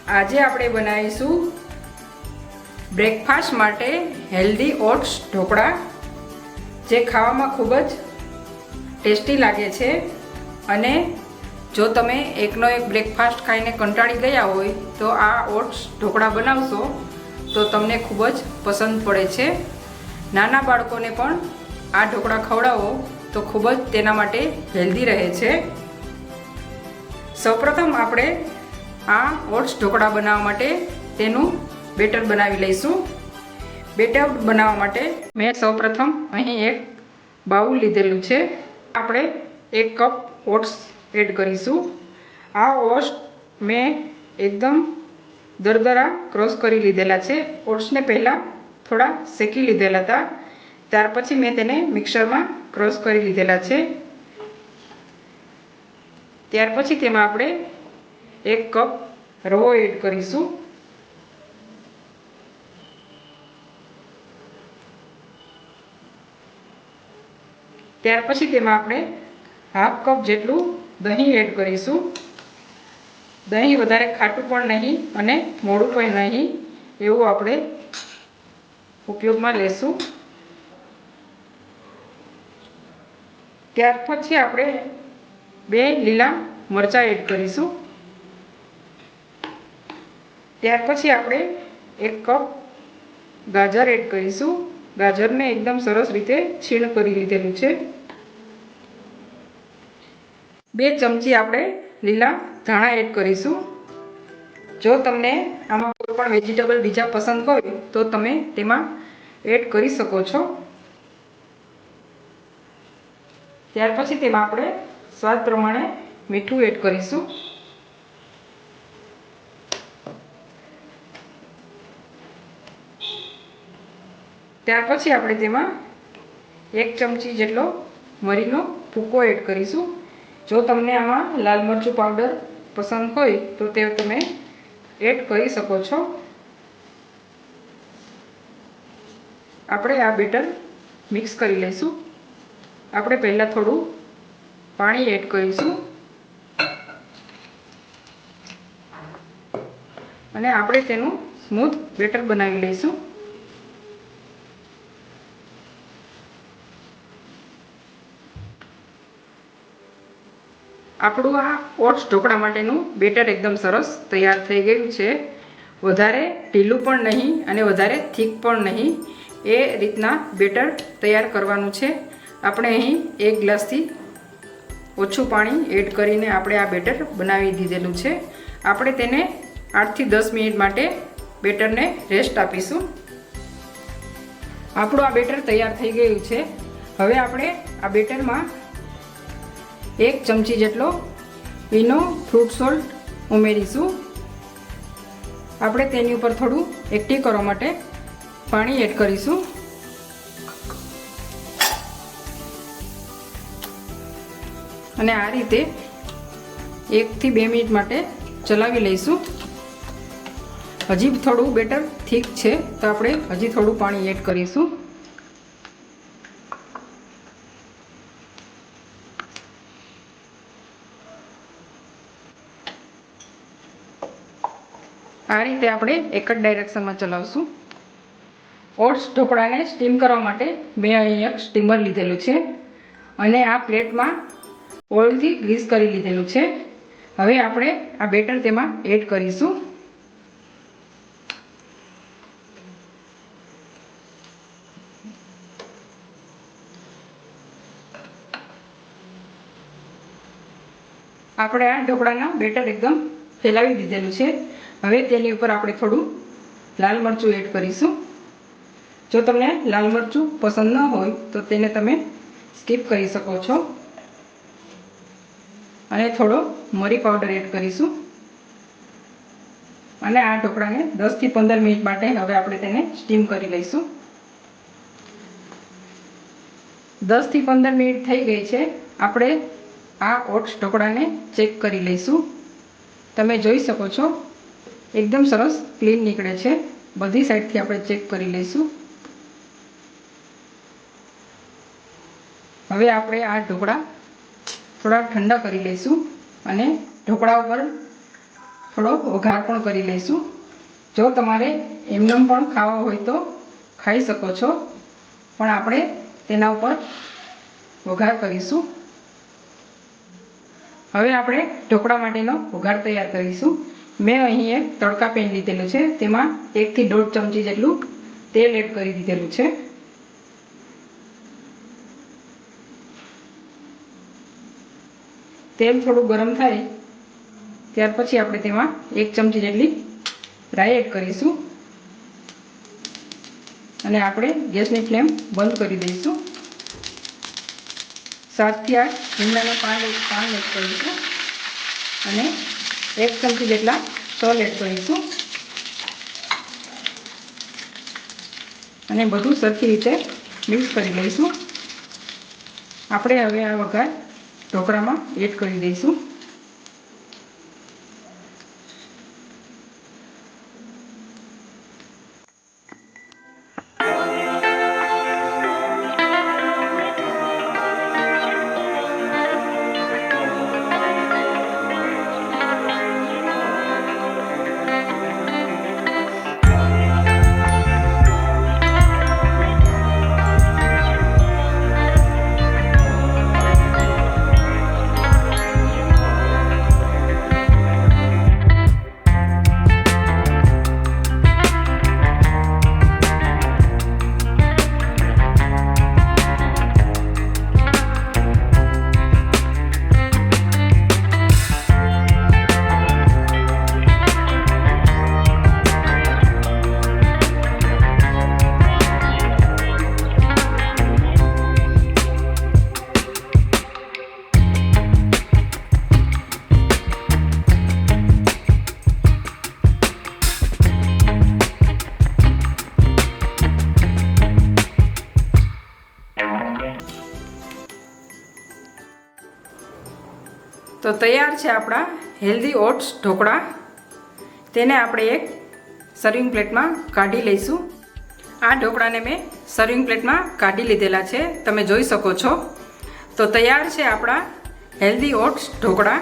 આજે આપણે બનાવીશું બ્રેકફાસ્ટ માટે હેલ્ધી ઓટ્સ ઢોકળા, જે ખાવામાં ખૂબ જ ટેસ્ટી લાગે છે. અને જો તમે એકનો એક બ્રેકફાસ્ટ ખાઈને કંટાળી ગયા હોય તો આ ઓટ્સ ઢોકળા બનાવશો તો તમને ખૂબ જ પસંદ પડે છે. નાના બાળકોને પણ આ ઢોકળા ખવડાવો તો ખૂબ જ તેના માટે હેલ્ધી રહે છે. સૌપ્રથમ આપણે આ ઓટ્સ ઢોકળા બનાવવા માટે તેનું બેટર બનાવી લઈશું. બેટર બનાવવા માટે મેં સૌપ્રથમ અહીં એક બાઉલ લીધેલું છે. આપણે 1 કપ ઓટ્સ એડ કરીશું. આ ઓટ્સ મેં એકદમ દરદરા ક્રશ કરી લીધેલા છે. ઓટ્સને પહેલાં થોડા શેકી લીધેલા હતા, ત્યાર પછી મેં તેને મિક્સરમાં ક્રશ કરી લીધેલા છે. ત્યાર પછી તેમાં આપણે 1 કપ રવો એડ કરીશું. ત્યાર પછી તેમાં આપણે 1/2 કપ જેટલું દહીં એડ કરીશું. દહીં વધારે ખાટું પણ નહીં અને મોડું પણ નહીં એવું આપણે ઉપયોગમાં લેશું. ત્યાર પછી આપણે 2 લીલા મરચાં એડ કરીશું. ત્યાર પછી આપણે 1 કપ ગાજર એડ કરીશું. ગાજરને એકદમ સરસ રીતે છીણ કરી લીધેલું છે. 2 ચમચી આપણે લીલા ધાણા એડ કરીશું. જો તમને આમાં કોઈ પણ વેજીટેબલ બીજા પસંદ હોય તો તમે તેમાં એડ કરી શકો છો. ત્યાર પછી તેમાં આપણે સ્વાદ પ્રમાણે મીઠું એડ કરીશું. ત્યાર પછી આપણે તેમાં 1 ચમચી જેટલો મરીનો ભૂકો એડ કરીશું. જો તમને આમાં લાલ મરચું પાવડર પસંદ હોય તો તે તમે એડ કરી શકો છો. આપણે આ બેટર મિક્સ કરી લઈશું. આપણે પહેલાં થોડું પાણી એડ કરીશું અને આપણે તેનું સ્મૂથ બેટર બનાવી લઈશું. આપણું આ ઓટ્સ ઢોકળા માટેનું બેટર એકદમ સરસ તૈયાર થઈ ગયું છે. વધારે ઢીલું પણ નહીં અને વધારે થીક પણ નહીં, એ રીતના બેટર તૈયાર કરવાનું છે. આપણે અહીં 1 ગ્લાસથી ઓછું પાણી એડ કરીને આપણે આ બેટર બનાવી દીધેલું છે. આપણે તેને 8 થી 10 મિનિટ માટે બેટરને રેસ્ટ આપીશું. આપણું આ બેટર તૈયાર થઈ ગયું છે. હવે આપણે આ બેટરમાં 1 ચમચી જેટલો ઈનો ફ્રૂટ સોલ્ટ ઉમેરીશું. આપણે તેની ઉપર થોડું એક્ટિવ કરવા માટે પાણી એડ કરીશું. અને આ રીતે 1 થી 2 મિનિટ માટે ચલાવી લઈશું. હજી થોડું બેટર થીક છે તો આપણે હજી થોડું પાણી એડ કરીશું. આ રીતે આપણે એક જ ડાયરેક્શનમાં ચલાવશું. ઓટ્સ ઢોકળાને સ્ટીમ કરવા માટે મેં અહીં એક સ્ટીમર લીધેલું છે અને આ પ્લેટમાં ઓઇલથી ગ્રીસ કરી લીધેલું છે. હવે આપણે આ બેટર તેમાં એડ કરીશું. આપણે આ ઢોકળાના બેટર એકદમ ફેલાવી દીધેલું છે. હવે તેની ઉપર આપણે થોડું લાલ મરચું એડ કરીશું. જો તમને લાલ મરચું પસંદ ન હોય તો તેને તમે સ્કીપ કરી શકો છો. અને થોડો મરી પાવડર એડ કરીશું. અને આ ઢોકળાને 10 થી 15 મિનિટ માટે હવે આપણે તેને સ્ટીમ કરી લઈશું. 10 થી 15 મિનિટ થઈ ગઈ છે. આપણે આ ઓટ્સ ઢોકળાને ચેક કરી લઈશું. તમે જોઈ શકો છો એકદમ સરસ ક્લીન નીકળે છે. બધી સાઈડથી આપણે ચેક કરી લઈશું. હવે આપણે આ ઢોકળા થોડા ઠંડા કરી લઈશું અને ઢોકળા ઉપર થોડો વઘાર પણ કરી લઈશું. જો તમારે એમનેમ પણ ખાવા હોય તો ખાઈ શકો છો, પણ આપણે તેના ઉપર વઘાર કરીશું. હવે આપણે ઢોકળા માટેનો વઘાર તૈયાર કરીશું. મેં અહીં એક તડકા પેન લીધેલું છે, તેમાં 1 થી 1.5 ચમચી જેટલું તેલ એડ કરી દીધેલું છે. તેલ થોડું ગરમ થાય ત્યાર પછી આપણે તેમાં 1 ચમચી જેટલી રાઈ એડ કરીશું અને આપણે ગેસની ફ્લેમ બંધ કરી દઈશું. 7 થી 8 લીમડાના પાન એડ કરીશું અને 1 ચમચી જેટલા તલ એડ કરીશું અને બધું સરખી રીતે મિક્સ કરી લઈશું. આપણે હવે આ વઘાર ઢોકળામાં એડ કરી દઈશું. તો તૈયાર છે આપણા હેલ્ધી ઓટ્સ ઢોકળા. તેને આપણે એક સર્વિંગ પ્લેટમાં કાઢી લઈશું. આ ઢોકળાને મેં સર્વિંગ પ્લેટમાં કાઢી લીધેલા છે, તમે જોઈ શકો છો. તો તૈયાર છે આપણા હેલ્ધી ઓટ્સ ઢોકળા.